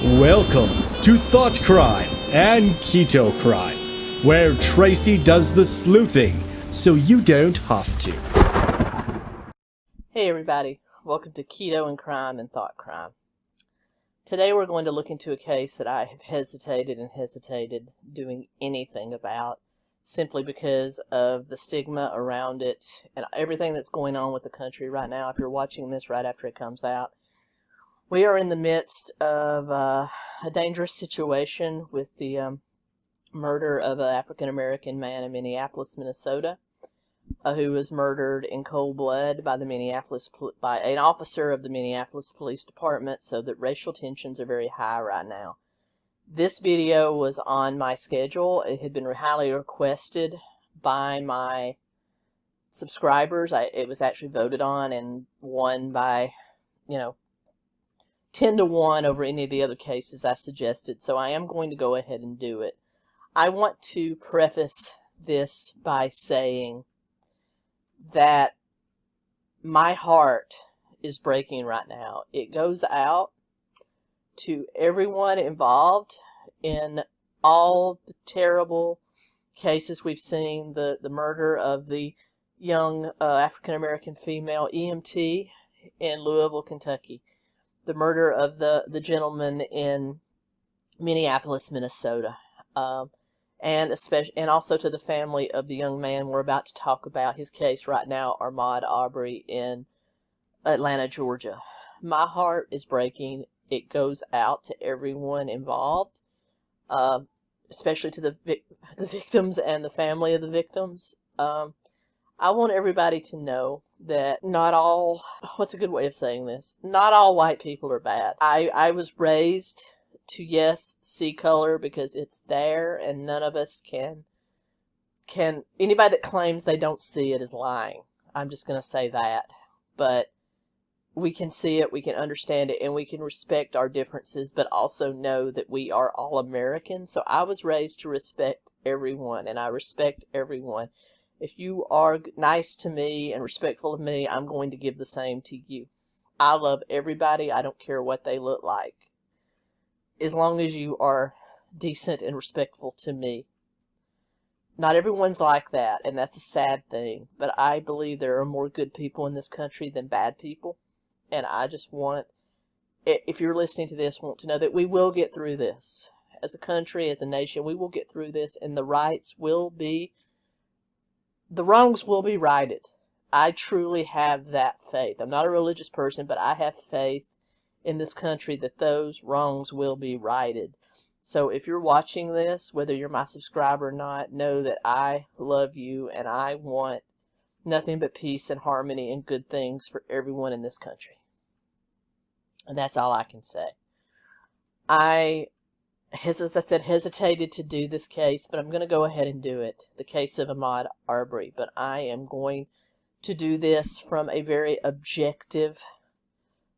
Welcome to Thought Crime and Keto Crime, where Tracy does the sleuthing so you don't have to. Hey everybody, welcome to Keto and Crime and Thought Crime. Today we're going to look into a case that I have hesitated doing anything about, simply because of the stigma around it and everything that's going on with the country right now. If you're watching this right after it comes out, we are in the midst of a dangerous situation with the murder of an African-American man in Minneapolis, Minnesota, who was murdered in cold blood by by an officer of the Minneapolis Police Department, so that racial tensions are very high right now. This video was on my schedule. It had been highly requested by my subscribers. It was actually voted on and won by, 10-1 over any of the other cases I suggested, so I am going to go ahead and do it. I want to preface this by saying that my heart is breaking right now. It goes out to everyone involved in all the terrible cases we've seen. The murder of the young African-American female EMT in Louisville, Kentucky. The murder of the gentleman in Minneapolis, Minnesota. And also to the family of the young man we're about to talk about, his case right now, Ahmaud Arbery in Atlanta, Georgia. My heart is breaking. It goes out to everyone involved, especially to the victims and the family of the victims. I want everybody to know that not all, what's a good way of saying this? Not all white people are bad. I was raised to, yes, see color because it's there, and none of us can anybody that claims they don't see it is lying. I'm just going to say that. But we can see it, we can understand it, and we can respect our differences, but also know that we are all Americans. So I was raised to respect everyone, and I respect everyone. If you are nice to me and respectful of me, I'm going to give the same to you. I love everybody. I don't care what they look like, as long as you are decent and respectful to me. Not everyone's like that, and that's a sad thing, but I believe there are more good people in this country than bad people, and I just want, if you're listening to this, want to know that we will get through this. As a country, as a nation, we will get through this, and the wrongs will be righted. I truly have that faith. I'm not a religious person, but I have faith in this country that those wrongs will be righted. So if you're watching this, whether you're my subscriber or not, know that I love you and I want nothing but peace and harmony and good things for everyone in this country. And that's all I can say. As I said, hesitated to do this case, but I'm going to go ahead and do it. The case of Ahmaud Arbery. But I am going to do this from a very objective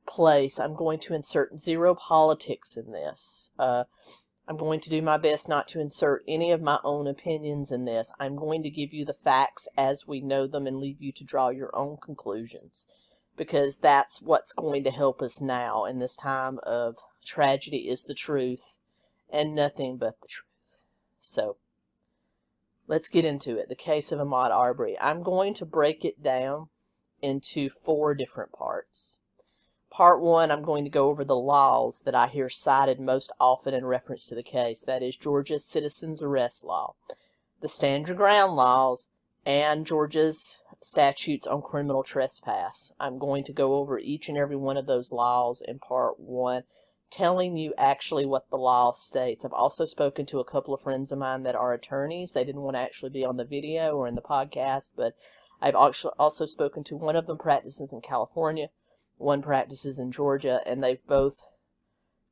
place. I'm going to insert zero politics in this. I'm going to do my best not to insert any of my own opinions in this. I'm going to give you the facts as we know them and leave you to draw your own conclusions, because that's what's going to help us now in this time of tragedy, is the truth and nothing but the truth. So let's get into it. The case of Ahmaud Arbery. I'm going to break it down into 4 different parts. Part 1, I'm going to go over the laws that I hear cited most often in reference to the case. That is Georgia's citizen's arrest law, the stand your ground laws, and Georgia's statutes on criminal trespass. I'm going to go over each and every one of those laws in part 1, telling you actually what the law states. I've also spoken to a couple of friends of mine that are attorneys. They didn't want to actually be on the video or in the podcast, but I've also spoken to one of them practices in California, one practices in Georgia, and they've both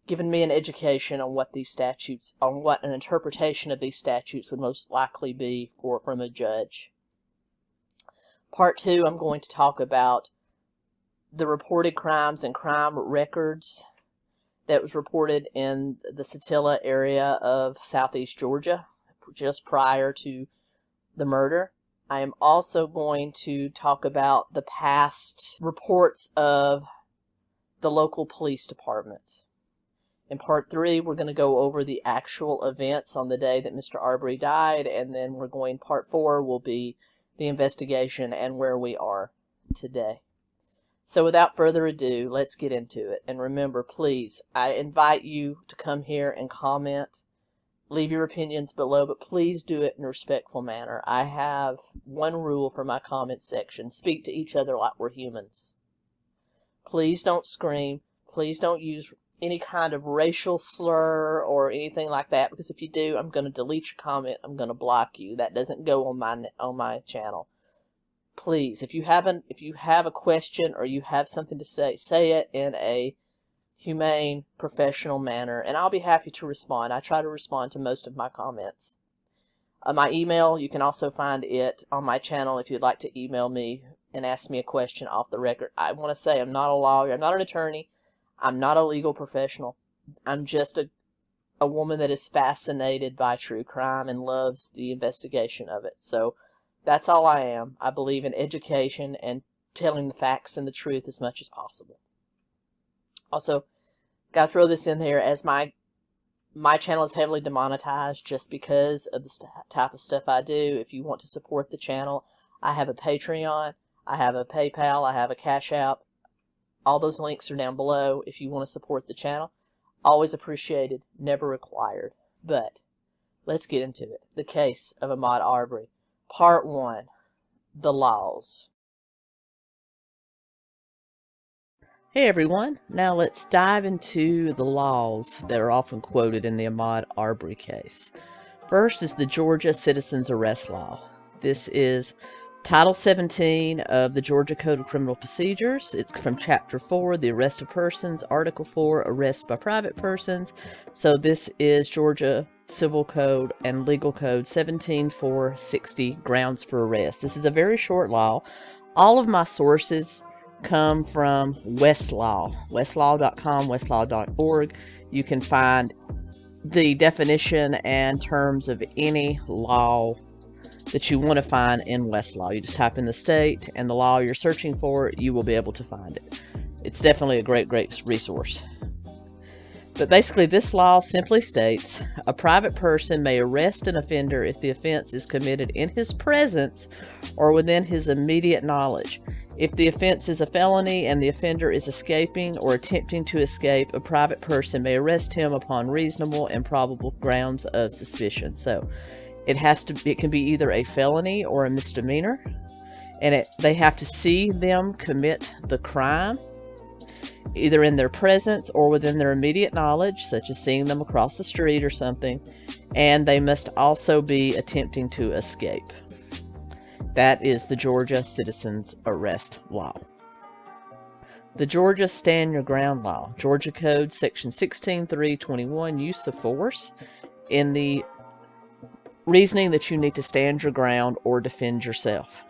given me an education on what these statutes, on what an interpretation of these statutes would most likely be from a judge. Part 2, I'm going to talk about the reported crimes and crime records that was reported in the Satilla area of southeast Georgia just prior to the murder. I am also going to talk about the past reports of the local police department In part 3, we're going to go over the actual events on the day that Mr. Arbery died, and then part 4 will be the investigation and where we are today. So without further ado, let's get into it. And remember, please, I invite you to come here and comment. Leave your opinions below, but please do it in a respectful manner. I have one rule for my comment section. Speak to each other like we're humans. Please don't scream. Please don't use any kind of racial slur or anything like that, because if you do, I'm going to delete your comment. I'm going to block you. That doesn't go on my channel. Please, if you have a question or you have something to say it in a humane, professional manner, and I'll be happy to respond. I try to respond to most of my comments. My email, you can also find it on my channel if you'd like to email me and ask me a question off the record. I want to say I'm not a lawyer. I'm not an attorney. I'm not a legal professional. I'm just a woman that is fascinated by true crime and loves the investigation of it. So that's all I am. I believe in education and telling the facts and the truth as much as possible. Also, gotta throw this in there, as my channel is heavily demonetized just because of the type of stuff I do. If you want to support the channel, I have a Patreon, I have a PayPal, I have a Cash App. All those links are down below if you want to support the channel. Always appreciated, never required. But let's get into it. The case of Ahmaud Arbery. Part 1. The Laws. Hey everyone, now let's dive into the laws that are often quoted in the Ahmaud Arbery case. First is the Georgia Citizens Arrest Law. This is Title 17 of the Georgia Code of Criminal Procedures. It's from Chapter 4, the Arrest of Persons, Article 4, Arrests by Private Persons. So this is Georgia Civil Code and Legal Code 17460, Grounds for Arrest. This is a very short law. All of my sources come from Westlaw, westlaw.com, westlaw.org. You can find the definition and terms of any law that you want to find in Westlaw. You just type in the state and the law you're searching for, you will be able to find it. It's definitely a great resource. But basically, this law simply states, a private person may arrest an offender if the offense is committed in his presence or within his immediate knowledge. If the offense is a felony and the offender is escaping or attempting to escape, a private person may arrest him upon reasonable and probable grounds of suspicion. So it can be either a felony or a misdemeanor, and they have to see them commit the crime either in their presence or within their immediate knowledge, such as seeing them across the street or something, and they must also be attempting to escape. That is the Georgia Citizens Arrest Law. The Georgia Stand Your Ground Law, Georgia Code Section 16.321, use of force, in the reasoning that you need to stand your ground or defend yourself.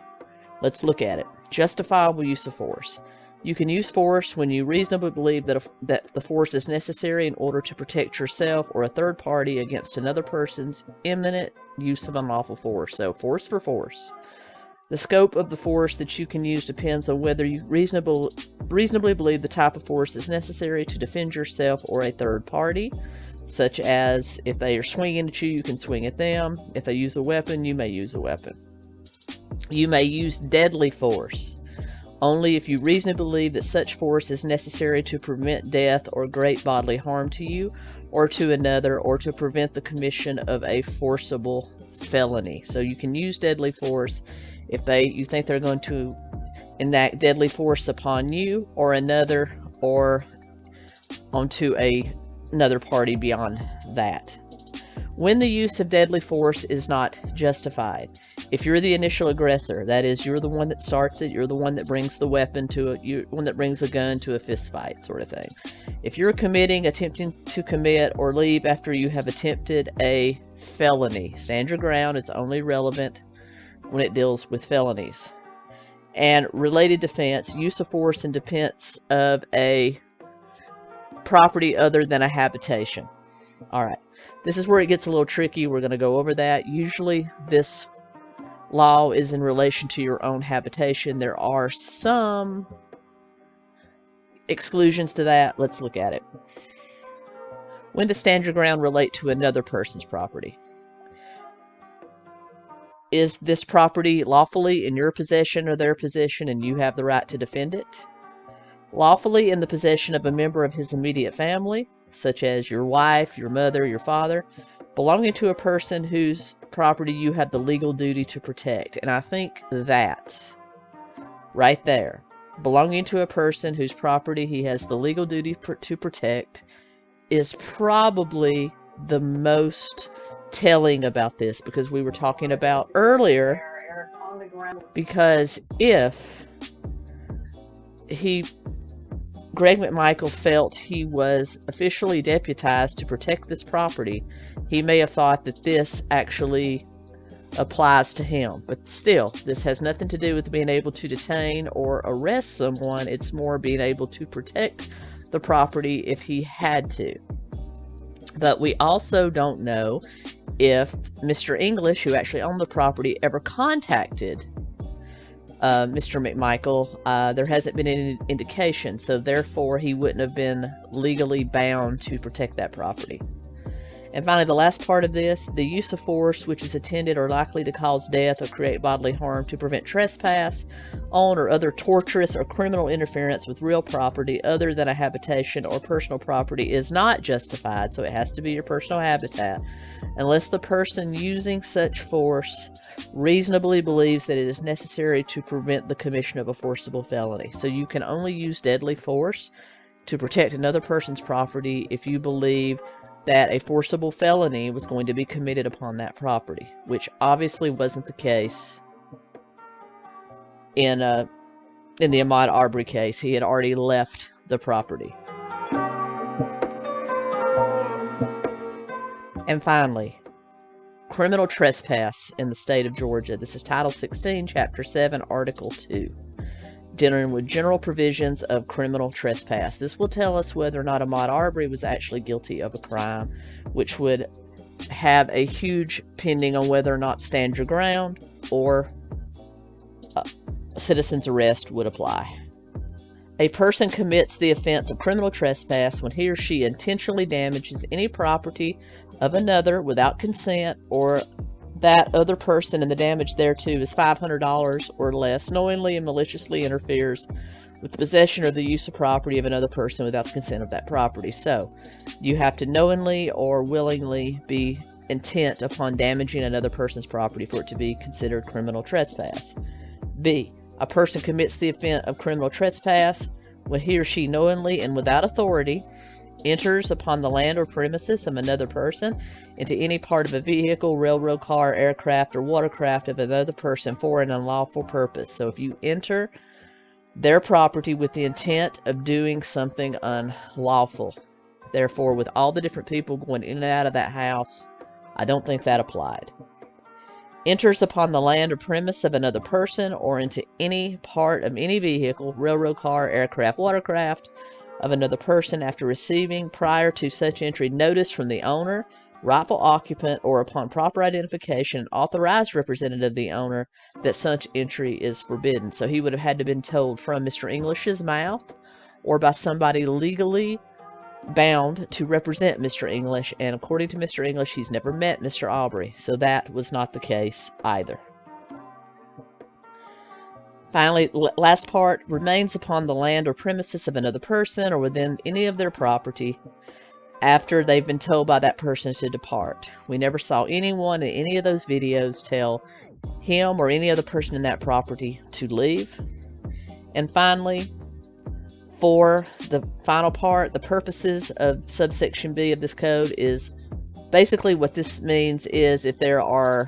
Let's look at it. Justifiable use of force. You can use force when you reasonably believe that the force is necessary in order to protect yourself or a third party against another person's imminent use of unlawful force. So force for force. The scope of the force that you can use depends on whether you reasonably believe the type of force is necessary to defend yourself or a third party, such as if they are swinging at you, you can swing at them. If they use a weapon, you may use a weapon. You may use deadly force only if you reasonably believe that such force is necessary to prevent death or great bodily harm to you or to another, or to prevent the commission of a forcible felony. So you can use deadly force if you think they're going to enact deadly force upon you or another, or onto another party beyond that. When the use of deadly force is not justified. If you're the initial aggressor, that is, you're the one that starts it, you're the one that brings the weapon you're the one that brings the gun to a fist fight sort of thing. If you're attempting to commit, or leave after you have attempted a felony, stand your ground. It's only relevant when it deals with felonies. And related defense, use of force in defense of a property other than a habitation. Alright, this is where it gets a little tricky. We're going to go over that. Usually this law is in relation to your own habitation. There are some exclusions to that. Let's look at it. When does stand your ground relate to another person's property? Is this property lawfully in your possession or their possession and you have the right to defend it? Lawfully in the possession of a member of his immediate family, such as your wife, your mother, your father, belonging to a person whose property you have the legal duty to protect. And I think that, right there, belonging to a person whose property he has the legal duty to protect, is probably the most telling about this, because we were talking about earlier, because if Greg McMichael felt he was officially deputized to protect this property, he may have thought that this actually applies to him. But still, this has nothing to do with being able to detain or arrest someone. It's more being able to protect the property if he had to. But we also don't know if Mr. English, who actually owned the property, ever contacted Mr. McMichael. There hasn't been any indication, so therefore he wouldn't have been legally bound to protect that property. And finally, the last part of this, the use of force which is intended or likely to cause death or create bodily harm to prevent trespass on or other torturous or criminal interference with real property other than a habitation or personal property is not justified, so it has to be your personal habitat, unless the person using such force reasonably believes that it is necessary to prevent the commission of a forcible felony. So you can only use deadly force to protect another person's property if you believe that a forcible felony was going to be committed upon that property, which obviously wasn't the case in the Ahmaud Arbery case. He had already left the property. And finally, criminal trespass in the state of Georgia. This is Title 16, Chapter 7, Article 2. Dealing with general provisions of criminal trespass. This will tell us whether or not Ahmaud Arbery was actually guilty of a crime, which would have a huge pending on whether or not stand your ground or citizen's arrest would apply. A person commits the offense of criminal trespass when he or she intentionally damages any property of another without consent, or that other person, and the damage thereto is $500 or less, knowingly and maliciously interferes with the possession or the use of property of another person without the consent of that property. So you have to knowingly or willingly be intent upon damaging another person's property for it to be considered criminal trespass. B. A person commits the offense of criminal trespass when he or she knowingly and without authority enters upon the land or premises of another person into any part of a vehicle, railroad car, aircraft, or watercraft of another person for an unlawful purpose. So if you enter their property with the intent of doing something unlawful, therefore with all the different people going in and out of that house, I don't think that applied. Enters upon the land or premise of another person or into any part of any vehicle, railroad car, aircraft, watercraft, of another person after receiving prior to such entry notice from the owner, rightful occupant, or upon proper identification and authorized representative of the owner that such entry is forbidden. So he would have had to have been told from Mr. English's mouth or by somebody legally bound to represent Mr. English, and according to Mr. English, he's never met Mr. Arbery, so that was not the case either. Finally, last part, remains upon the land or premises of another person or within any of their property after they've been told by that person to depart. We never saw anyone in any of those videos tell him or any other person in that property to leave. And finally, for the final part, the purposes of subsection B of this code is basically what this means is if there are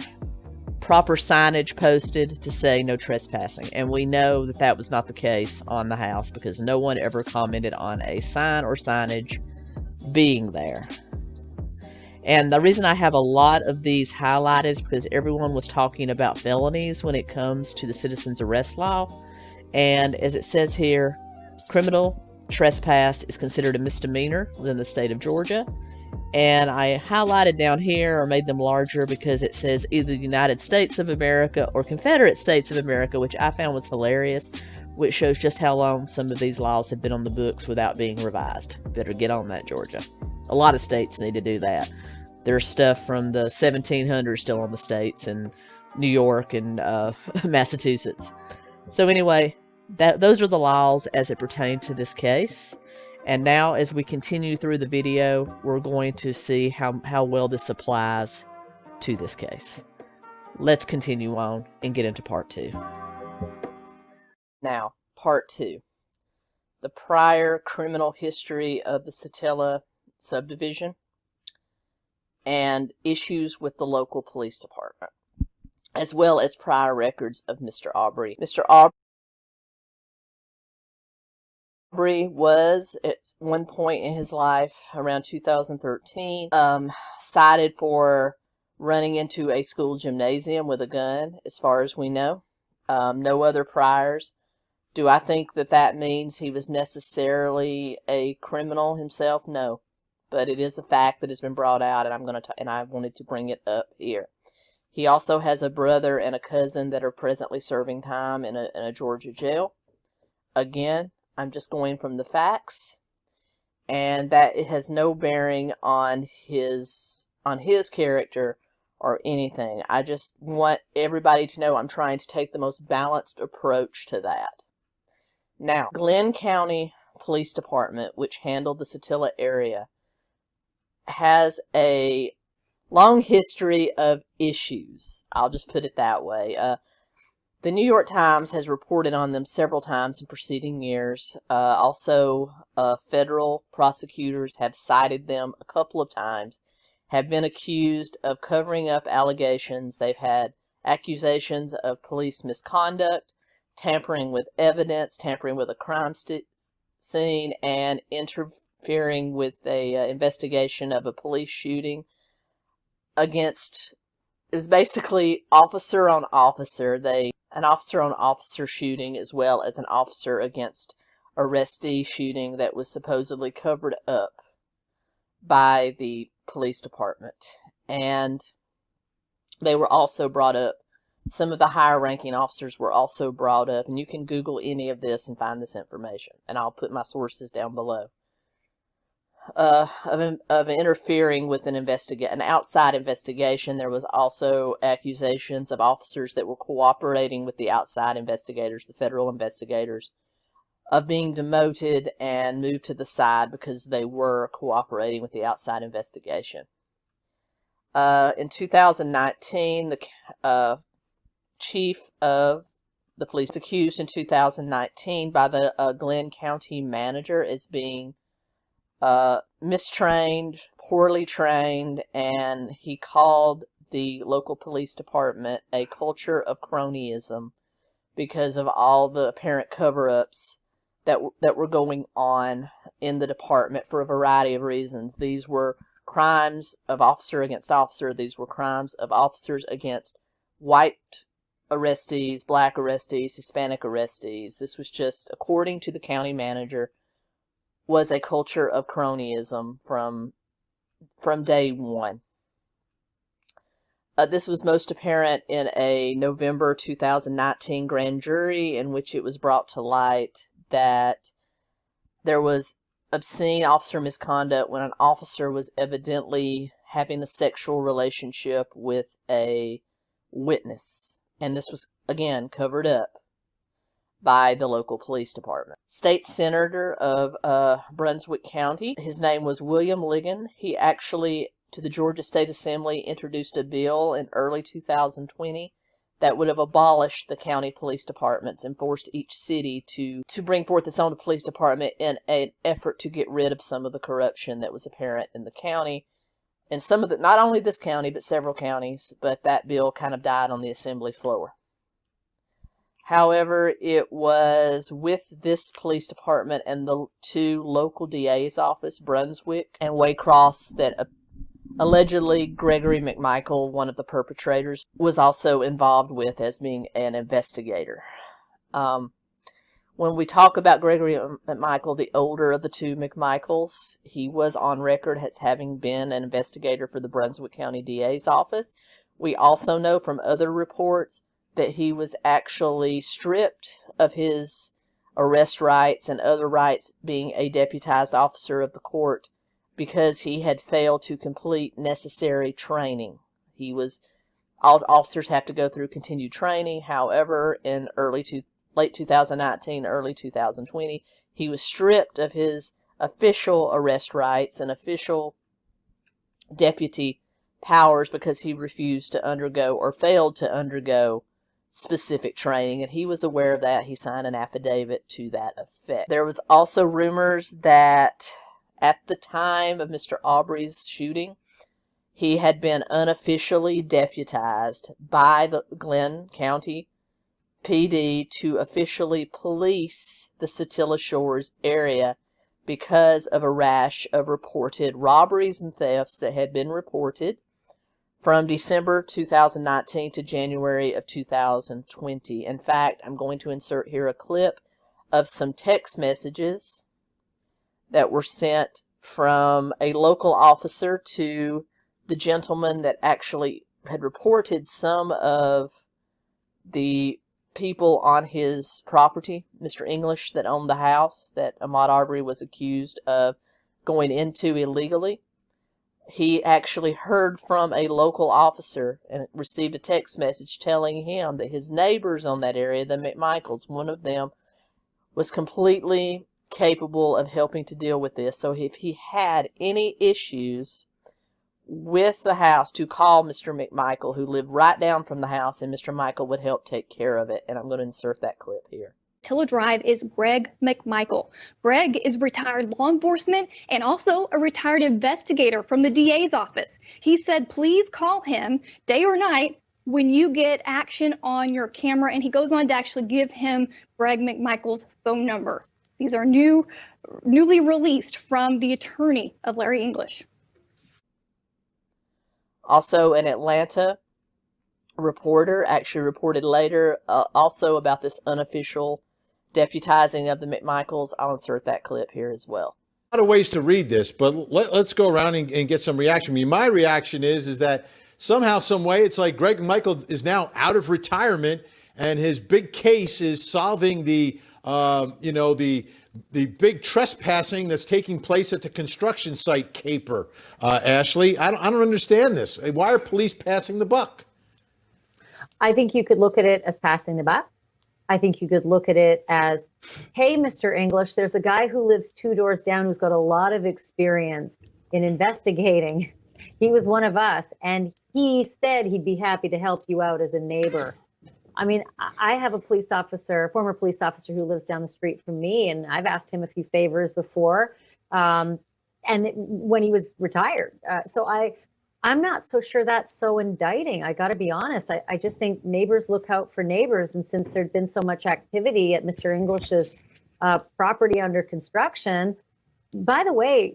proper signage posted to say no trespassing. And we know that that was not the case on the house because no one ever commented on a sign or signage being there. And the reason I have a lot of these highlighted is because everyone was talking about felonies when it comes to the citizen's arrest law. And as it says here, criminal trespass is considered a misdemeanor within the state of Georgia. And I highlighted down here or made them larger because it says either the United States of America or Confederate States of America, which I found was hilarious, which shows just how long some of these laws have been on the books without being revised. Better get on that, Georgia. A lot of states need to do that. There's stuff from the 1700s still on the states, and New York and Massachusetts. So anyway, those are the laws as it pertains to this case. And now, as we continue through the video, we're going to see how well this applies to this case. Let's continue on and get into part 2. Now, part 2. The prior criminal history of the Satilla subdivision and issues with the local police department, as well as prior records of Mr. Arbery. Mr. Arbery was, at one point in his life, around 2013, cited for running into a school gymnasium with a gun, as far as we know. No other priors. Do I think that means he was necessarily a criminal himself? No. But it is a fact that has been brought out, and I wanted to bring it up here. He also has a brother and a cousin that are presently serving time in a Georgia jail. Again, I'm just going from the facts, and that it has no bearing on his character or anything. I just want everybody to know I'm trying to take the most balanced approach to that. Now, Glenn County Police Department, which handled the Satilla area, has a long history of issues. I'll just put it that way. The New York Times has reported on them several times in preceding years. Also, federal prosecutors have cited them a couple of times, have been accused of covering up allegations. They've had accusations of police misconduct, tampering with evidence, tampering with a crime scene, and interfering with a investigation of a police shooting against, it was basically officer on officer. An officer on officer shooting, as well as an officer against arrestee shooting that was supposedly covered up by the police department. And they were also brought up, some of the higher ranking officers were also brought up, and you can Google any of this and find this information, and I'll put my sources down below. Of interfering with an outside investigation. There was also accusations of officers that were cooperating with the outside investigators, the federal investigators, of being demoted and moved to the side because they were cooperating with the outside investigation. In 2019, the chief of the police accused in 2019 by the Glenn County manager as being mistrained, poorly trained, and he called the local police department a culture of cronyism because of all the apparent cover-ups that were going on in the department for a variety of reasons. These were crimes of officer against officer. These were crimes of officers against white arrestees, black arrestees, Hispanic arrestees. This was just, according to the county manager, was a culture of cronyism from day one. This was most apparent in a November 2019 grand jury in which it was brought to light that there was obscene officer misconduct when an officer was evidently having a sexual relationship with a witness. And this was, again, covered up by the local police department. State Senator of Brunswick County, his name was William Ligon. He actually, to the Georgia State Assembly, introduced a bill in early 2020 that would have abolished the county police departments and forced each city to bring forth its own police department in an effort to get rid of some of the corruption that was apparent in the county. And some of the, not only this county, but several counties, but that bill kind of died on the assembly floor. However, it was with this police department and the two local DA's office, Brunswick and Waycross, that allegedly Gregory McMichael, one of the perpetrators, was also involved with as being an investigator. When we talk about Gregory McMichael, the older of the two McMichaels, he was on record as having been an investigator for the Brunswick County DA's office. We also know from other reports that he was actually stripped of his arrest rights and other rights being a deputized officer of the court because he had failed to complete necessary training. All officers have to go through continued training. However, in late 2019, early 2020, he was stripped of his official arrest rights and official deputy powers because he refused to undergo or failed to undergo specific training, and he was aware of that. He signed an affidavit to that effect. There was also rumors that at the time of Mr. Arbery's shooting, he had been unofficially deputized by the Glenn County PD to officially police the Satilla Shores area because of a rash of reported robberies and thefts that had been reported from December 2019 to January of 2020. In fact, I'm going to insert here a clip of some text messages that were sent from a local officer to the gentleman that actually had reported some of the people on his property, Mr. English, that owned the house that Ahmaud Arbery was accused of going into illegally. He actually heard from a local officer and received a text message telling him that his neighbors on that area, the McMichaels, one of them, was completely capable of helping to deal with this. So if he had any issues with the house, to call Mr. McMichael, who lived right down from the house, and Mr. Michael would help take care of it. And I'm going to insert that clip here. Satilla Drive is Greg McMichael. Greg is retired law enforcement and also a retired investigator from the DA's office. He said, please call him day or night when you get action on your camera. And he goes on to actually give him Greg McMichael's phone number. These are newly released from the attorney of Larry English. Also, an Atlanta reporter actually reported later also about this unofficial deputizing of the McMichaels. I'll insert that clip here as well. A lot of ways to read this, but let's go around and get some reaction. I mean, my reaction is that somehow, some way, it's like Greg Michael is now out of retirement, and his big case is solving the big trespassing that's taking place at the construction site caper. Ashley, I don't understand this. Why are police passing the buck? I think you could look at it as passing the buck. I think you could look at it as, hey, Mr. English, there's a guy who lives 2 doors down who's got a lot of experience in investigating. He was one of us, and he said he'd be happy to help you out as a neighbor. I mean, I have a former police officer who lives down the street from me, and I've asked him a few favors before, when he was retired. So I'm not so sure that's so indicting. I got to be honest. I just think neighbors look out for neighbors. And since there'd been so much activity at Mr. English's property under construction, by the way,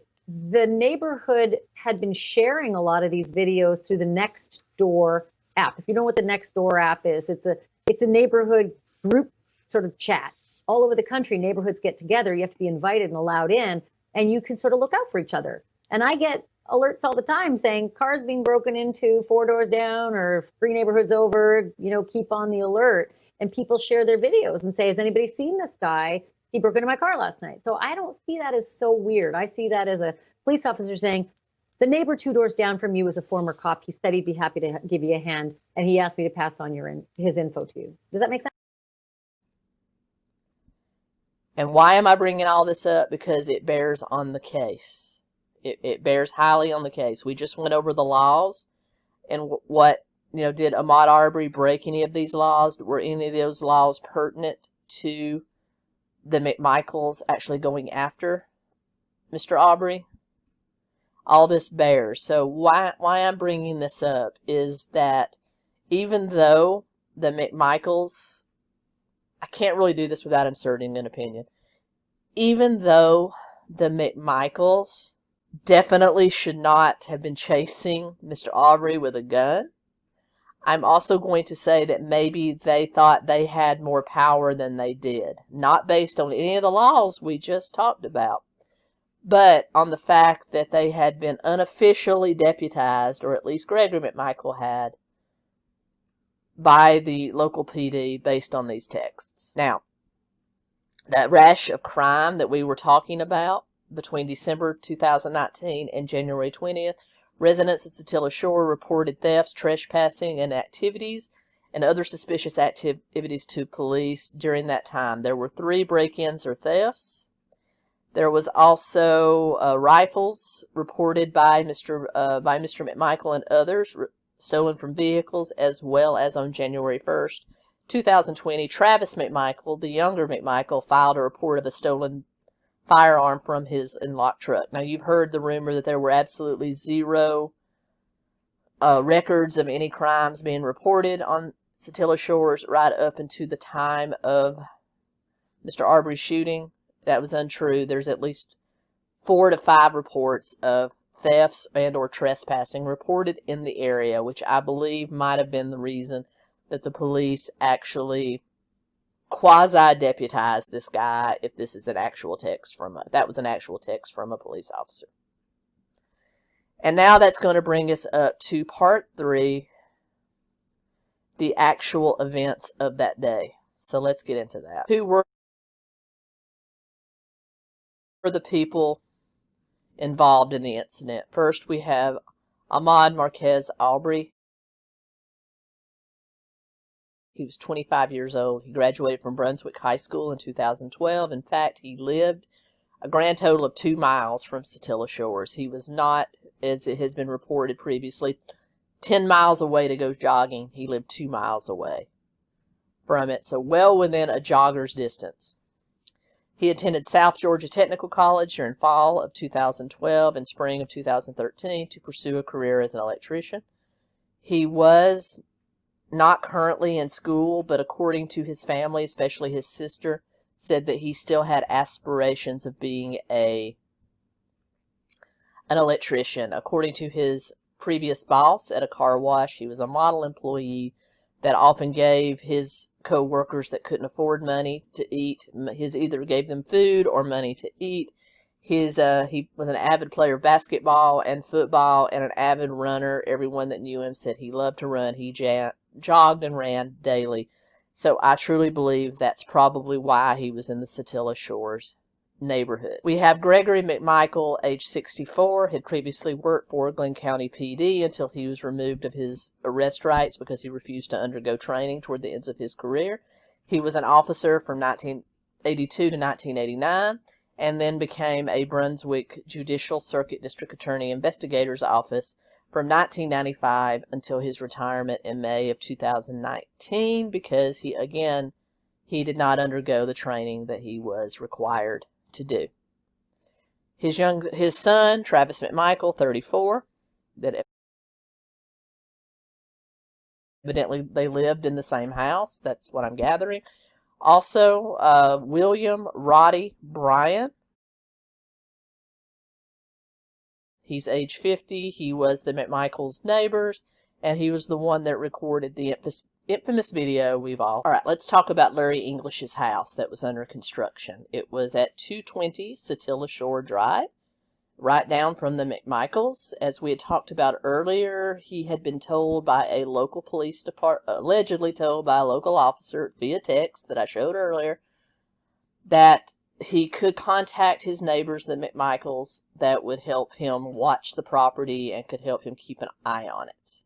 the neighborhood had been sharing a lot of these videos through the Nextdoor app. If you know what the Nextdoor app is, it's a neighborhood group sort of chat. All over the country, neighborhoods get together. You have to be invited and allowed in, and you can sort of look out for each other. And I get alerts all the time saying cars being broken into 4 doors down or 3 neighborhoods over, keep on the alert. And people share their videos and say, has anybody seen this guy? He broke into my car last night. So I don't see that as so weird. I see that as a police officer saying, the neighbor 2 doors down from you is a former cop. He said he'd be happy to give you a hand, and he asked me to pass on his info to you. Does that make sense? And why am I bringing all this up? Because it bears on the case. It bears highly on the case. We just went over the laws and what, did Ahmaud Arbery break any of these laws? Were any of those laws pertinent to the McMichaels actually going after Mr. Arbery? All this bears. So why I'm bringing this up is that even though the McMichaels, I can't really do this without inserting an opinion, even though the McMichaels definitely should not have been chasing Mr. Arbery with a gun, I'm also going to say that maybe they thought they had more power than they did. Not based on any of the laws we just talked about, but on the fact that they had been unofficially deputized, or at least Gregory McMichael had, by the local PD based on these texts. Now, that rash of crime that we were talking about, between December 2019 and January 20th, residents of Satilla Shore reported thefts, trespassing, and activities and other suspicious activities to police during that time. There were 3 break-ins or thefts. There was also rifles reported by Mr. McMichael and others stolen from vehicles, as well as on January 1st, 2020, Travis McMichael, the younger McMichael, filed a report of a stolen firearm from his unlocked truck. Now, you've heard the rumor that there were absolutely 0 records of any crimes being reported on Satilla Shores right up into the time of Mr. Arbery's shooting. That was untrue. There's at least 4 to 5 reports of thefts and or trespassing reported in the area, which I believe might have been the reason that the police actually quasi-deputized this guy, if this is an actual text from that was an actual text from a police officer. And now that's going to bring us up to part 3, the actual events of that day. So let's get into that. Who were the people involved in the incident? First, we have Ahmaud Arbery. He was 25 years old. He graduated from Brunswick High School in 2012. In fact, he lived a grand total of 2 miles from Satilla Shores. He was not, as it has been reported previously, 10 miles away to go jogging. He lived 2 miles away from it, so well within a jogger's distance. He attended South Georgia Technical College during fall of 2012 and spring of 2013 to pursue a career as an electrician. He was not currently in school, but according to his family, especially his sister, said that he still had aspirations of being an electrician. According to his previous boss at a car wash, he was a model employee that often gave his co-workers that couldn't afford money to eat, either gave them food or money to eat. He was an avid player of basketball and football and an avid runner. Everyone that knew him said he loved to run. He jogged and ran daily. So I truly believe that's probably why he was in the Satilla Shores neighborhood. We have Gregory McMichael, age 64, had previously worked for Glenn County PD until he was removed of his arrest rights because he refused to undergo training toward the ends of his career. He was an officer from 1982 to 1989 and then became a Brunswick Judicial Circuit District Attorney Investigator's Office from 1995 until his retirement in May of 2019 because he did not undergo the training that he was required to do. His son, Travis McMichael, 34, that evidently they lived in the same house. That's what I'm gathering. Also, William Roddie Bryan. He's age 50. He was the McMichaels' neighbors, and he was the one that recorded the infamous video we've all... All right, let's talk about Larry English's house that was under construction. It was at 220 Satilla Shore Drive, right down from the McMichaels. As we had talked about earlier, he had been told by a local police department, allegedly told by a local officer via text that I showed earlier, that he could contact his neighbors, the McMichaels, that would help him watch the property and could help him keep an eye on it.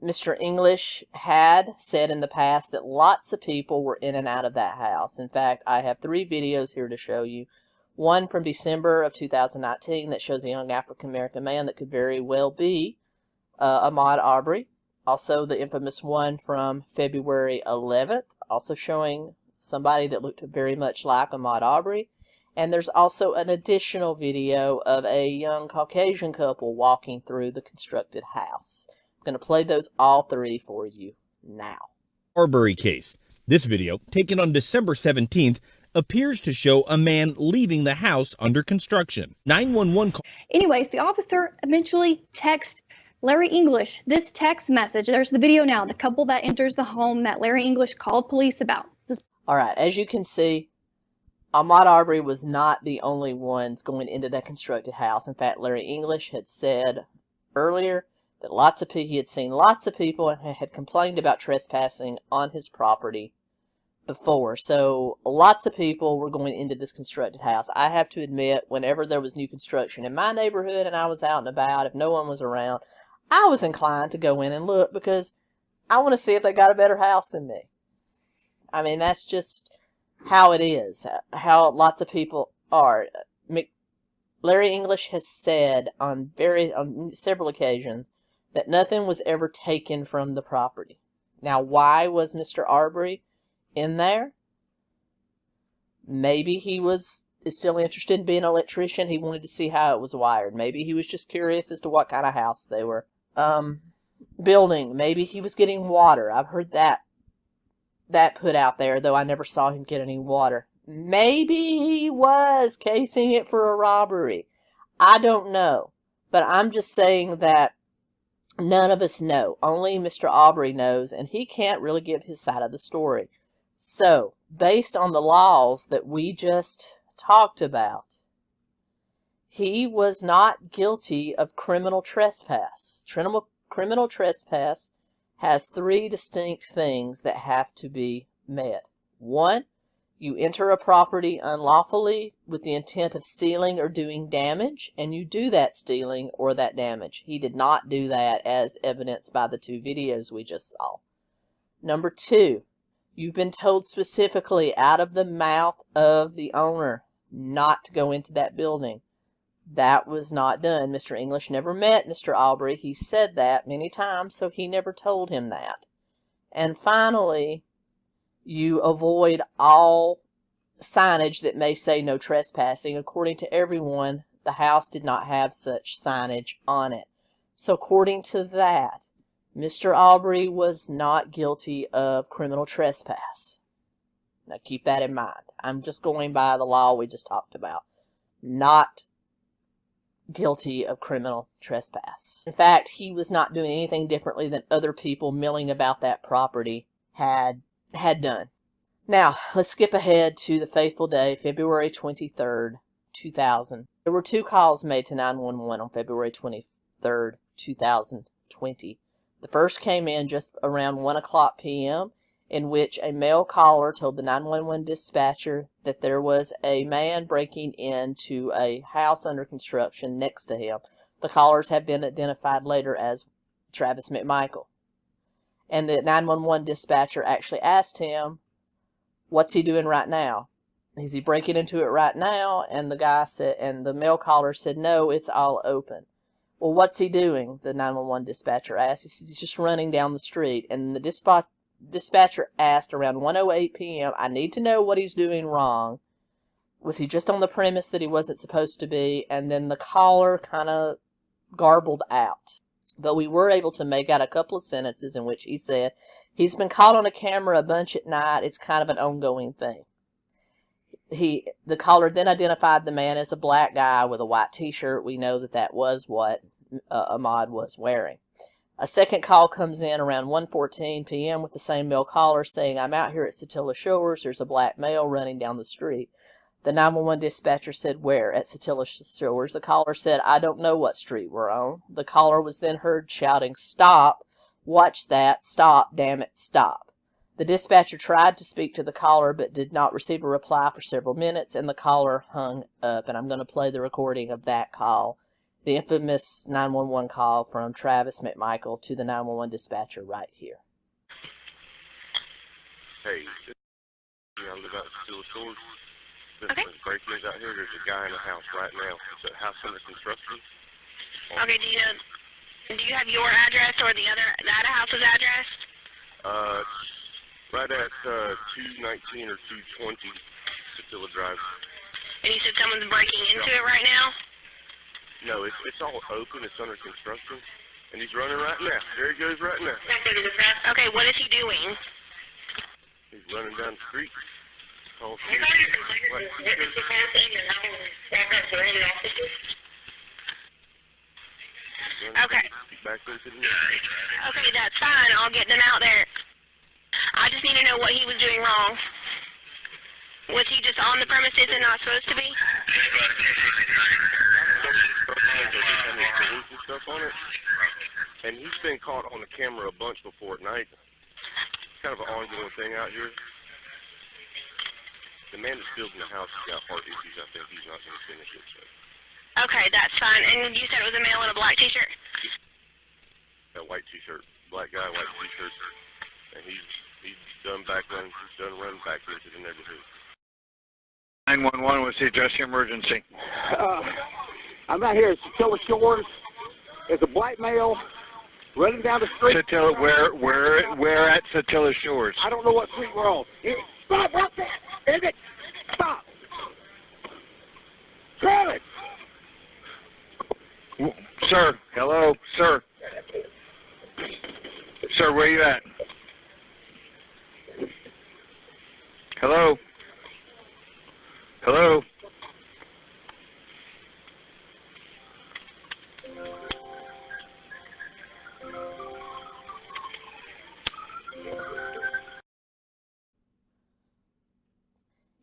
Mr. English had said in the past that lots of people were in and out of that house. In fact, I have 3 videos here to show you. One from December of 2019 that shows a young African-American man that could very well be Ahmaud Arbery. Also, the infamous one from February 11th, also showing somebody that looked very much like Ahmaud Arbery. And there's also an additional video of a young Caucasian couple walking through the constructed house. I'm going to play those all 3 for you now. Arbery case. This video, taken on December 17th, appears to show a man leaving the house under construction. 911 call. Anyways, the officer eventually texts Larry English this text message. There's the video now. The couple that enters the home that Larry English called police about. All right, as you can see, Ahmaud Arbery was not the only ones going into that constructed house. In fact, Larry English had said earlier that he had seen lots of people and had complained about trespassing on his property before. So lots of people were going into this constructed house. I have to admit, whenever there was new construction in my neighborhood and I was out and about, if no one was around, I was inclined to go in and look because I want to see if they got a better house than me. I mean, that's just how it is, how lots of people are. Larry English has said on several occasions that nothing was ever taken from the property. Now, why was Mr. Arbery in there? Maybe he is still interested in being an electrician. He wanted to see how it was wired. Maybe he was just curious as to what kind of house they were building. Maybe he was getting water. I've heard that put out there, though I never saw him get any water. Maybe he was casing it for a robbery. I don't know. But I'm just saying that none of us know. Only Mr. Arbery knows, and he can't really give his side of the story. So, based on the laws that we just talked about, he was not guilty of criminal trespass. Criminal trespass has 3 distinct things that have to be met. 1, you enter a property unlawfully with the intent of stealing or doing damage, and you do that stealing or that damage. He did not do that, as evidenced by the 2 videos we just saw. Number 2, you've been told specifically out of the mouth of the owner not to go into that building. That was not done. Mr. English never met Mr. Arbery. He said that many times, so he never told him that. And finally, you avoid all signage that may say no trespassing. According to everyone, the house did not have such signage on it. So according to that, Mr. Arbery was not guilty of criminal trespass. Now keep that in mind. I'm just going by the law we just talked about. Not guilty of criminal trespass. In fact, he was not doing anything differently than other people milling about that property had done. Now, let's skip ahead to the fateful day, February 23rd, 2000. There were 2 calls made to 911 on February 23rd, 2020. The first came in just around 1 o'clock p.m., in which a male caller told the 911 dispatcher that there was a man breaking into a house under construction next to him. The callers have been identified later as Travis McMichael. And the 911 dispatcher actually asked him, what's he doing right now? Is he breaking into it right now? And the guy said, and the male caller said, no, it's all open. Well, what's he doing? The 911 dispatcher asked. He says he's just running down the street. And the dispatcher asked around 1:08 p.m., I need to know what he's doing wrong. Was he just on the premise that he wasn't supposed to be? And then the caller kind of garbled out. But we were able to make out a couple of sentences in which he said, he's been caught on a camera a bunch at night. It's kind of an ongoing thing. The caller then identified the man as a black guy with a white t-shirt. We know that was what Ahmad was wearing. A second call comes in around 1:14 p.m. with the same male caller saying, I'm out here at Satilla Shores. There's a black male running down the street. The 911 dispatcher said, where? At Satilla Shores. The caller said, I don't know what street we're on. The caller was then heard shouting, stop, watch that, stop, damn it, stop. The dispatcher tried to speak to the caller but did not receive a reply for several minutes, and the caller hung up. And I'm going to play the recording of that call, the infamous 911 call from Travis McMichael to the 911 dispatcher right here. Hey, I live out at Satilla Shores. Okay. Break-ins out here. There's a guy in the house right now. It's a house under construction. Okay, do you have your address or the other house's address? Right at 219 or 220 Satilla Drive. And you said someone's breaking into it right now? No, it's all open. It's under construction. And he's running right now. There he goes right now. Okay, what is he doing? He's running down the street. Okay. Okay, that's fine. I'll get them out there. I just need to know what he was doing wrong. Was he just on the premises and not supposed to be? And he's been caught on the camera a bunch before at night. It's kind of an ongoing thing out here. The man that's building the house has got heart issues. I think he's not going to finish it. So. Okay, that's fine. And you said it was a male in a black t-shirt? A white t-shirt. Black guy, white t-shirt. And he's done run back into the neighborhood. 911, what's the address of emergency? I'm out here at Satilla Shores. There's a black male running down the street. Satilla, where at Satilla Shores? I don't know what street we're on. Stop right there! Is it? Stop! Travis! Sir, hello, sir. Sir, where you at? Hello? Hello?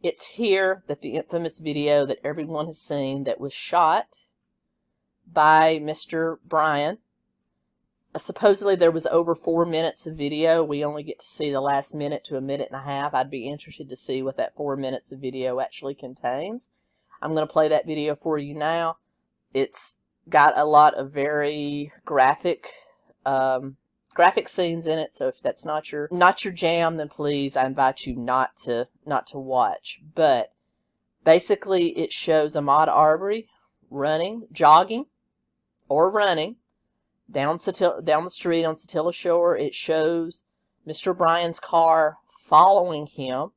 It's here that the infamous video that everyone has seen that was shot by Mr. Bryan. Supposedly there was over 4 minutes of video. We only get to see the last minute to a minute and a half. I'd be interested to see what that 4 minutes of video actually contains. I'm going to play that video for you now. It's got a lot of very graphic scenes in it, so if that's not your jam, then please, I invite you not to watch. But basically it shows Ahmaud Arbery jogging or running down the street on Satilla Shore. It shows Mr. Bryan's car following him.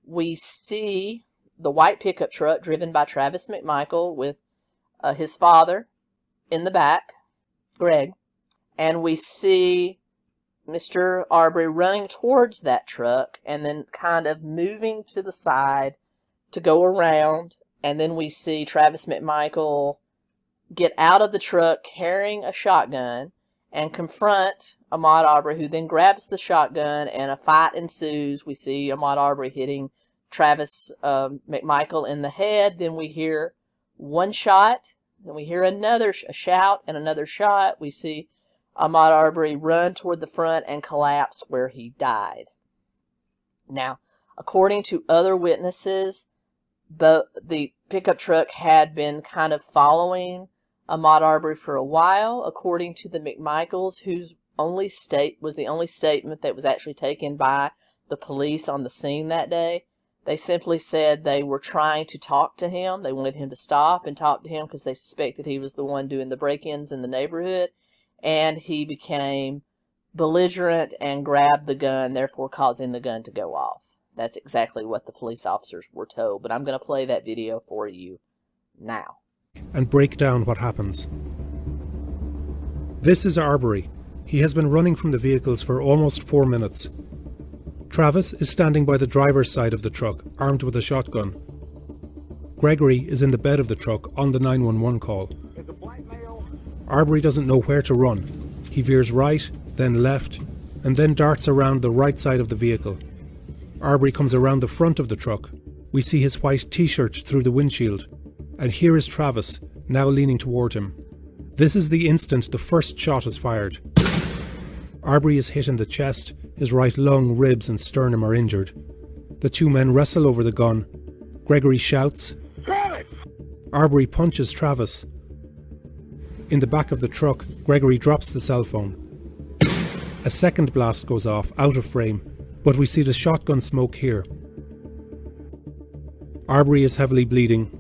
We see the white pickup truck driven by Travis McMichael with his father in the back, Greg, and we see Mr. Arbery running towards that truck and then kind of moving to the side to go around, and then we see Travis McMichael get out of the truck carrying a shotgun and confront Ahmaud Arbery, who then grabs the shotgun and a fight ensues. We see Ahmaud Arbery hitting Travis McMichael in the head. Then we hear one shot. Then we hear a shout and another shot. We see Ahmaud Arbery run toward the front and collapse where he died. Now, according to other witnesses, the pickup truck had been kind of following Ahmaud Arbery for a while. According to the McMichaels, whose was the only statement that was actually taken by the police on the scene that day, they simply said they were trying to talk to him. They wanted him to stop and talk to him because they suspected he was the one doing the break-ins in the neighborhood. And he became belligerent and grabbed the gun, therefore causing the gun to go off. That's exactly what the police officers were told. But I'm going to play that video for you now. And break down what happens. This is Arbery. He has been running from the vehicles for almost 4 minutes. Travis is standing by the driver's side of the truck, armed with a shotgun. Gregory is in the bed of the truck on the 911 call. Arbery doesn't know where to run. He veers right, then left, and then darts around the right side of the vehicle. Arbery comes around the front of the truck. We see his white t-shirt through the windshield. And here is Travis, now leaning toward him. This is the instant the first shot is fired. Arbery is hit in the chest. His right lung, ribs and sternum are injured. The two men wrestle over the gun. Gregory shouts. Travis! Arbery punches Travis. In the back of the truck, Gregory drops the cell phone. A second blast goes off, out of frame, but we see the shotgun smoke here. Arbery is heavily bleeding.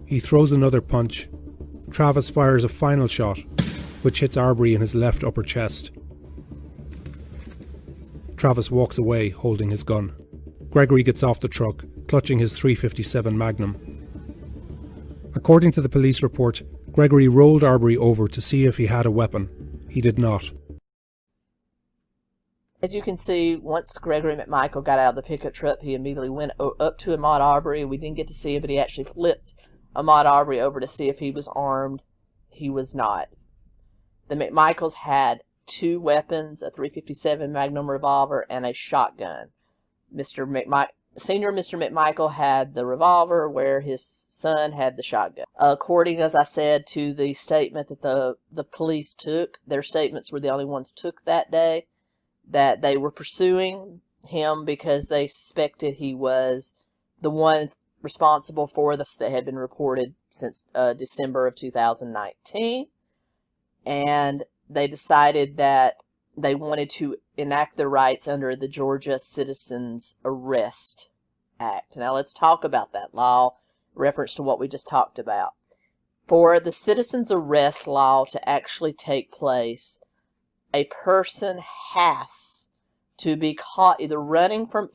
He throws another punch. Travis fires a final shot, which hits Arbery in his left upper chest. Travis walks away, holding his gun. Gregory gets off the truck, clutching his .357 Magnum. According to the police report, Gregory rolled Arbery over to see if he had a weapon. He did not. As you can see, once Gregory McMichael got out of the pickup truck, he immediately went up to Ahmaud Arbery. We didn't get to see him, but he actually flipped Ahmaud Arbery over to see if he was armed. He was not. The McMichaels had 2 weapons, a .357 Magnum revolver and a shotgun. Senior Mr. McMichael had the revolver, where his son had the shotgun. According, as I said, to the statement that the police took, their statements were the only ones took that day, that they were pursuing him because they suspected he was the one responsible for this that had been reported since December of 2019. And they decided that they wanted to enact their rights under the Georgia Citizens Arrest Act. Now let's talk about that law, reference to what we just talked about. For the citizens arrest law to actually take place, a person has to be caught either running from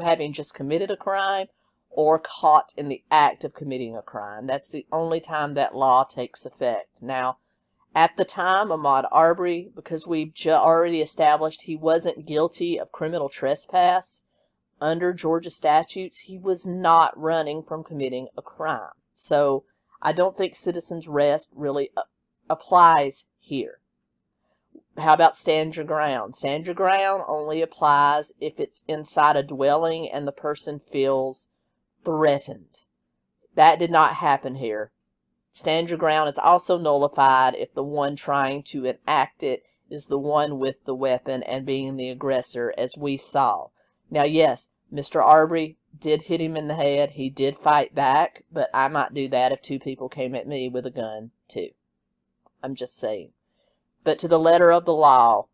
having just committed a crime, or caught in the act of committing a crime. That's the only time that law takes effect. Now, at the time, Ahmaud Arbery, because we've already established he wasn't guilty of criminal trespass under Georgia statutes, he was not running from committing a crime. So I don't think citizens arrest really applies here. How about stand your ground? Stand your ground only applies if it's inside a dwelling and the person feels threatened. That did not happen here. Stand your ground is also nullified if the one trying to enact it is the one with the weapon and being the aggressor, as we saw. Now, yes, Mr. Arbery did hit him in the head. He did fight back, but I might do that if two people came at me with a gun, too. I'm just saying. But to the letter of the law,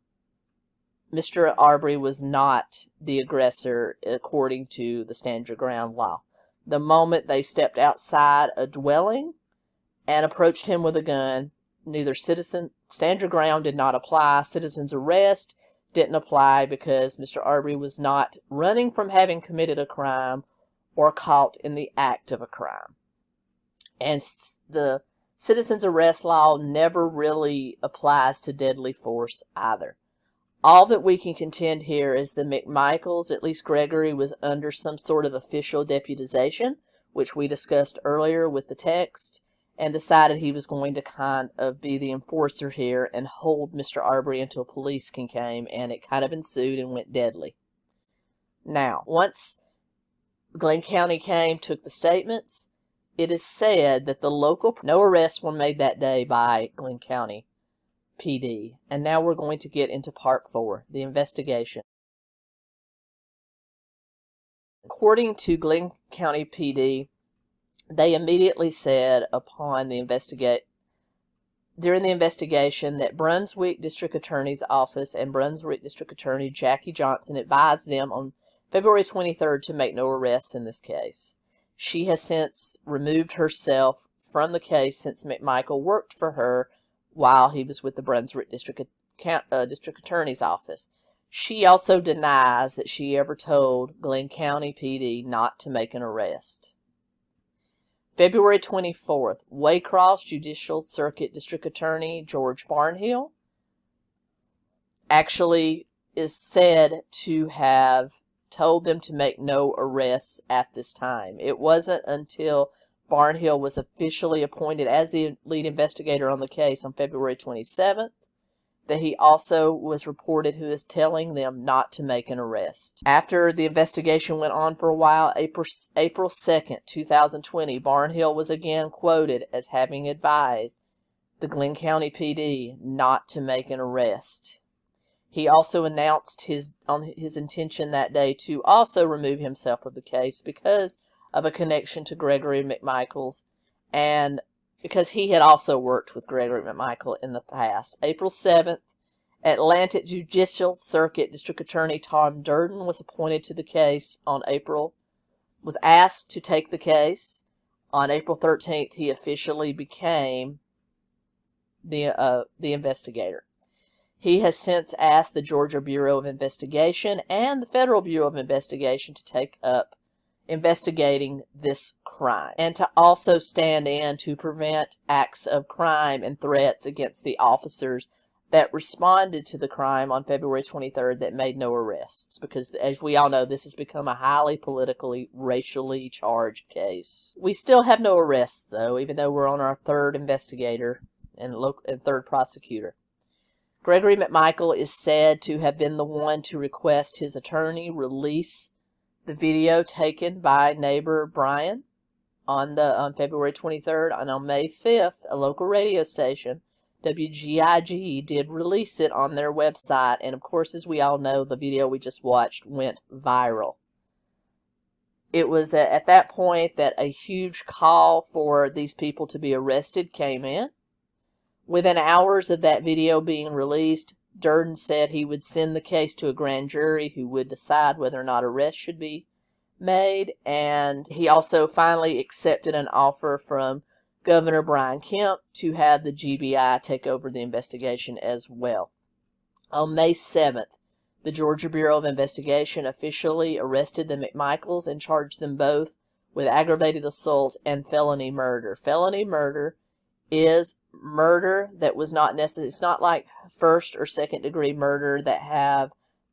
Mr. Arbery was not the aggressor according to the stand your ground law. The moment they stepped outside a dwelling and approached him with a gun, neither stand your ground did not apply. Citizens arrest didn't apply because Mr. Arbery was not running from having committed a crime or caught in the act of a crime. And the citizens arrest law never really applies to deadly force either. All that we can contend here is the McMichaels, at least Gregory, was under some sort of official deputization, which we discussed earlier with the text, and decided he was going to kind of be the enforcer here and hold Mr. Arbery until police came, and it kind of ensued and went deadly. Now, once Glenn County came, took the statements, it is said that no arrests were made that day by Glenn County PD. And now we're going to get into part 4, the investigation. According to Glenn County PD, they immediately said during the investigation that Brunswick District Attorney's Office and Brunswick District Attorney Jackie Johnson advised them on February 23rd to make no arrests in this case. She has since removed herself from the case since McMichael worked for her while he was with the Brunswick District Attorney's Office. She also denies that she ever told Glenn County PD not to make an arrest. February 24th, Waycross Judicial Circuit District Attorney George Barnhill actually is said to have told them to make no arrests at this time. It wasn't until Barnhill was officially appointed as the lead investigator on the case on February 27th that he also was reported who is telling them not to make an arrest. After the investigation went on for a while, April 2nd, 2020, Barnhill was again quoted as having advised the Glenn County PD not to make an arrest. He also announced his intention that day to also remove himself from the case because of a connection to Gregory McMichaels and because he had also worked with Gregory McMichael in the past. April 7th, Atlantic Judicial Circuit District Attorney Tom Durden was appointed to the case was asked to take the case. On April 13th, he officially became the investigator. He has since asked the Georgia Bureau of Investigation and the Federal Bureau of Investigation to take up investigating this crime and to also stand in to prevent acts of crime and threats against the officers that responded to the crime on February 23rd that made no arrests. Because, as we all know, this has become a highly politically, racially charged case. We still have no arrests, though, even though we're on our third investigator and third prosecutor. Gregory McMichael is said to have been the one to request his attorney release the video taken by neighbor Brian on February 23rd, and on May 5th, a local radio station, WGIG, did release it on their website, and of course, as we all know, the video we just watched went viral. it was at that point that a huge call for these people to be arrested came in. Within hours of that video being released, Durden said he would send the case to a grand jury who would decide whether or not arrests should be made. And he also finally accepted an offer from Governor Brian Kemp to have the GBI take over the investigation as well. On May 7th, the Georgia Bureau of Investigation officially arrested the McMichaels and charged them both with aggravated assault and felony murder. Felony murder is murder that was not necessary. It's not like first or second degree murder that have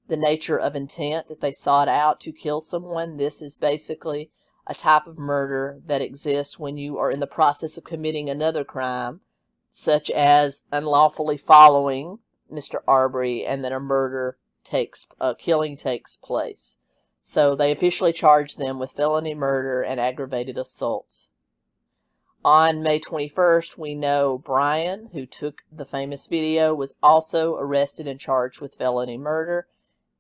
the nature of intent, that they sought out to kill someone. This is basically a type of murder that exists when you are in the process of committing another crime, such as unlawfully following Mr. Arbery, and then a killing takes place. So they officially charged them with felony murder and aggravated assault. On May 21st, we know Brian, who took the famous video, was also arrested and charged with felony murder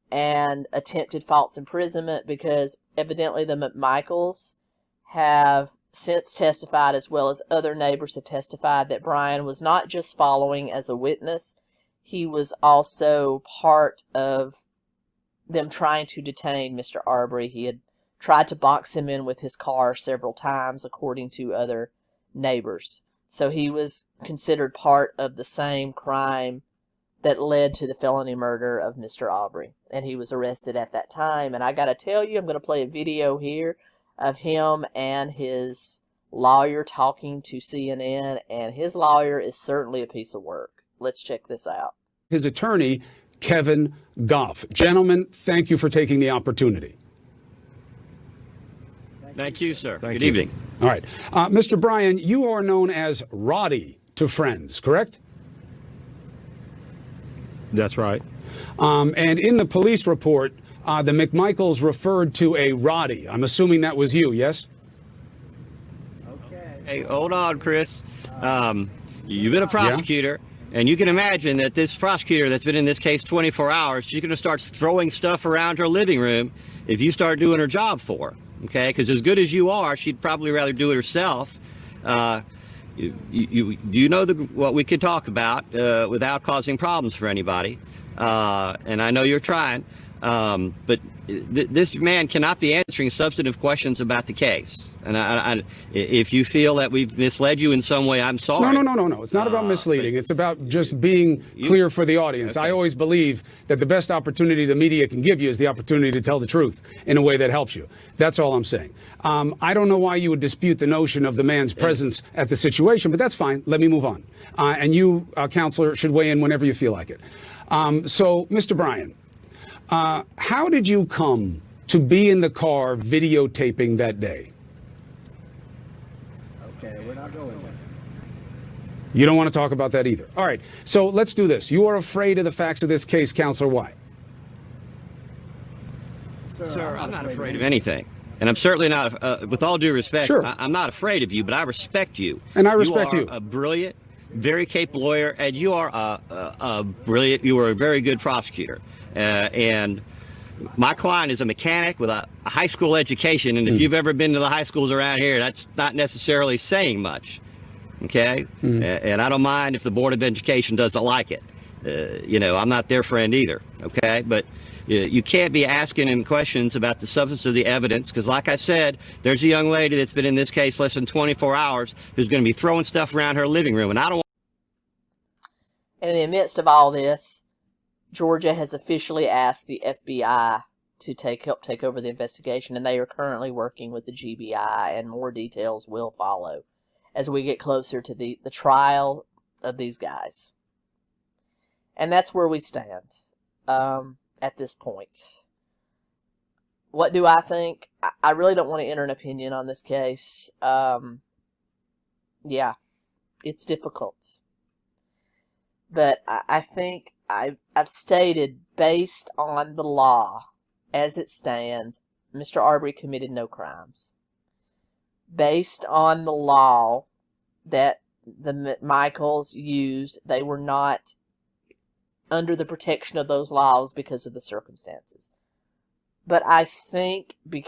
and attempted false imprisonment, because evidently the McMichaels have since testified, as well as other neighbors have testified, that Brian was not just following as a witness, he was also part of them trying to detain Mr. Arbery. He had tried to box him in with his car several times, according to other neighbors. So he was considered part of the same crime that led to the felony murder of Mr. Arbery. And he was arrested at that time. And I got to tell you, I'm going to play a video here of him and his lawyer talking to CNN. And his lawyer is certainly a piece of work. Let's check this out. His attorney, Kevin Goff. Gentlemen, thank you for taking the opportunity. Thank you, sir. Good evening. All right. Mr. Bryan, you are known as Roddie to friends, correct? That's right. And in the police report, the McMichaels referred to a Roddie. I'm assuming that was you, yes? Okay. Hey, hold on, Chris. You've been a prosecutor, and you can imagine that this prosecutor that's been in this case 24 hours, she's going to start throwing stuff around her living room if you start doing her job for her. Okay, because as good as you are, she'd probably rather do it herself. You know what we could talk about without causing problems for anybody, and I know you're trying, but this man cannot be answering substantive questions about the case. And if you feel that we've misled you in some way, I'm sorry. No. It's not about misleading. It's about just being clear for the audience. Okay. I always believe that the best opportunity the media can give you is the opportunity to tell the truth in a way that helps you. That's all I'm saying. I don't know why you would dispute the notion of the man's presence at the situation, but that's fine. Let me move on. And you, counselor, should weigh in whenever you feel like it. So, Mr. Bryan, how did you come to be in the car videotaping that day? We're not going there. You don't want to talk about that either. All right, so let's do this. You are afraid of the facts of this case, Counselor. Why? Sir, I'm not afraid of anything. And I'm certainly not, with all due respect, sure. I'm not afraid of you, but I respect you. And I respect you. You are a brilliant, very capable lawyer, and you are you are a very good prosecutor. And my client is a mechanic with a high school education, and if you've ever been to the high schools around here, that's not necessarily saying much, okay? And I don't mind if the Board of Education doesn't like it. I'm not their friend either, okay? But you can't be asking him questions about the substance of the evidence, because like I said, there's a young lady that's been in this case less than 24 hours who's going to be throwing stuff around her living room, and I don't want... And in the midst of all this, Georgia has officially asked the FBI to help take over the investigation, and they are currently working with the GBI, and more details will follow as we get closer to the trial of these guys. And that's where we stand at this point. What do I think? I really don't want to enter an opinion on this case. Yeah, it's difficult. But I think I've stated, based on the law as it stands, Mr. Arbery committed no crimes. Based on the law that the McMichaels used, they were not under the protection of those laws because of the circumstances. But I think we're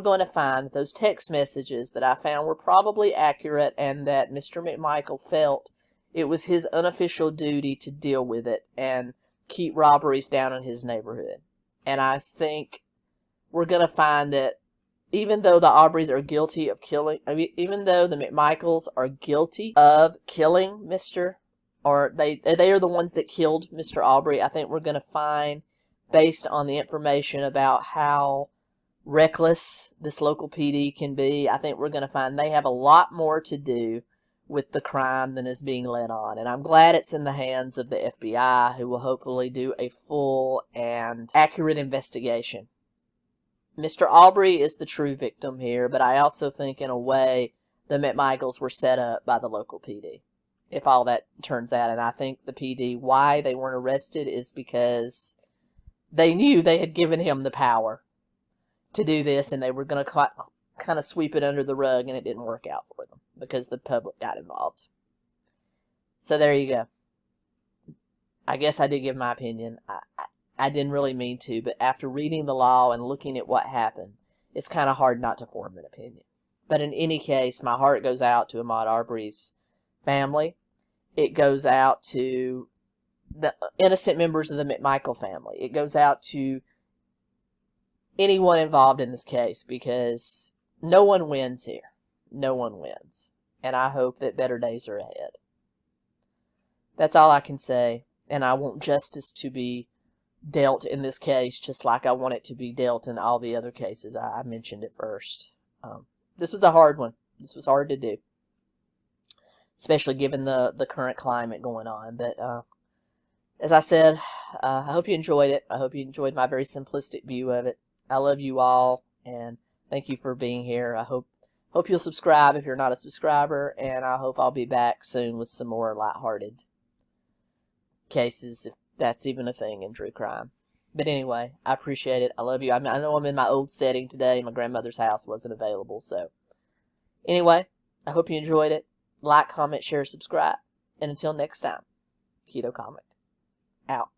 going to find that those text messages that I found were probably accurate, and that Mr. McMichael felt it was his unofficial duty to deal with it and keep robberies down in his neighborhood. And I think we're going to find that even though the Arbery's are guilty of killing, even though the McMichaels are guilty of killing they are the ones that killed Mr. Arbery, I think we're going to find, based on the information about how reckless this local PD can be, I think we're going to find they have a lot more to do with the crime than is being led on. And I'm glad it's in the hands of the FBI, who will hopefully do a full and accurate investigation. Mr. Arbery is the true victim here, but I also think in a way the McMichaels were set up by the local PD, if all that turns out. And I think the PD, why they weren't arrested is because they knew they had given him the power to do this, and they were going to kind of sweep it under the rug, and it didn't work out for them because the public got involved. So there you go. I guess I did give my opinion. I didn't really mean to, but after reading the law and looking at what happened, it's kind of hard not to form an opinion. But in any case, my heart goes out to Ahmaud Arbery's family. It goes out to the innocent members of the McMichael family. It goes out to anyone involved in this case, because no one wins here. No one wins. And I hope that better days are ahead. That's all I can say. And I want justice to be dealt in this case, just like I want it to be dealt in all the other cases I mentioned at first. This was a hard one. This was hard to do, especially given the current climate going on. But as I said, I hope you enjoyed it. I hope you enjoyed my very simplistic view of it. I love you all, and thank you for being here. I hope you'll subscribe if you're not a subscriber, and I hope I'll be back soon with some more lighthearted cases, if that's even a thing in true crime. But anyway, I appreciate it. I love you. I know I'm in my old setting today. My grandmother's house wasn't available. So anyway, I hope you enjoyed it. Like, comment, share, subscribe. And until next time, Keto Comic out.